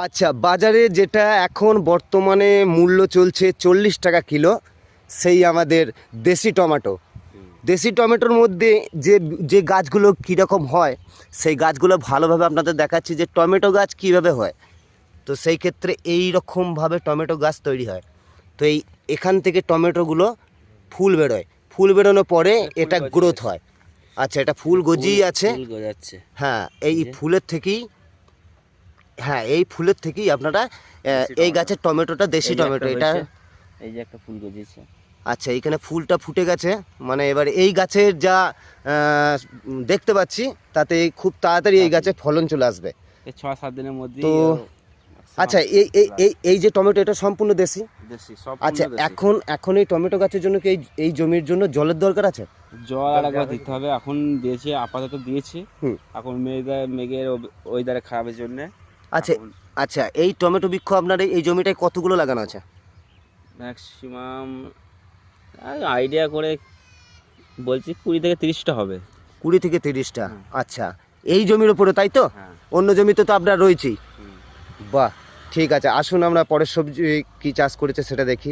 আচ্ছা, বাজারে যেটা এখন বর্তমানে মূল্য চলছে 40 টাকা কিলো, সেই আমাদের দেশি টমেটো। দেশি টমেটোর মধ্যে যে যে গাছগুলো কীরকম হয়, সেই গাছগুলো ভালোভাবে আপনাদের দেখাচ্ছি যে টমেটো গাছ কীভাবে হয়। তো সেই ক্ষেত্রে এই রকমভাবে টমেটো গাছ তৈরি হয়। তো এখান থেকে টমেটোগুলো ফুল বেরোয়, ফুল বেরোনোর পরে এটা গ্রোথ হয়। আচ্ছা, এটা ফুল গজিয়ে আছে। হ্যাঁ, এই ফুলের থেকেই, হ্যাঁ এই ফুলের থেকেই আপনারা এই গাছের টমেটোটা দেশি টমেটো। এটা এই যে একটা ফুল গজিয়েছে। আচ্ছা, এইখানে ফুলটা ফুটে গেছে, মানে এবার এই গাছের যা দেখতে পাচ্ছি তাতে খুব তাড়াতাড়ি এই গাছে ফলন চলে আসবে 6-7 দিনের মধ্যে। তো আচ্ছা, এই এই এই এই যে টমেটো, এটা সম্পূর্ণ দেশি। আচ্ছা, এখন এই টমেটো গাছের জন্য কি এই জমির জন্য জলের দরকার আছে? জল আর একবার দিতে হবে। এখন দিয়েছে, আপাতত দিয়েছি। এখন মেঘের ওয়েদারে খারাপের জন্য। আচ্ছা আচ্ছা, এই টমেটো বৃক্ষ আপনার এই জমিটায় কতগুলো লাগানো আছে? ম্যাক্সিমাম আইডিয়া করে বলছি 20 থেকে 30টা হবে। 20 থেকে 30টা। আচ্ছা, এই জমির উপরে তাই তো? অন্য জমিতে তো আপনার রয়েছেই। বাহ, ঠিক আছে, আসুন আমরা পরের সবজি কী চাষ করেছে সেটা দেখি।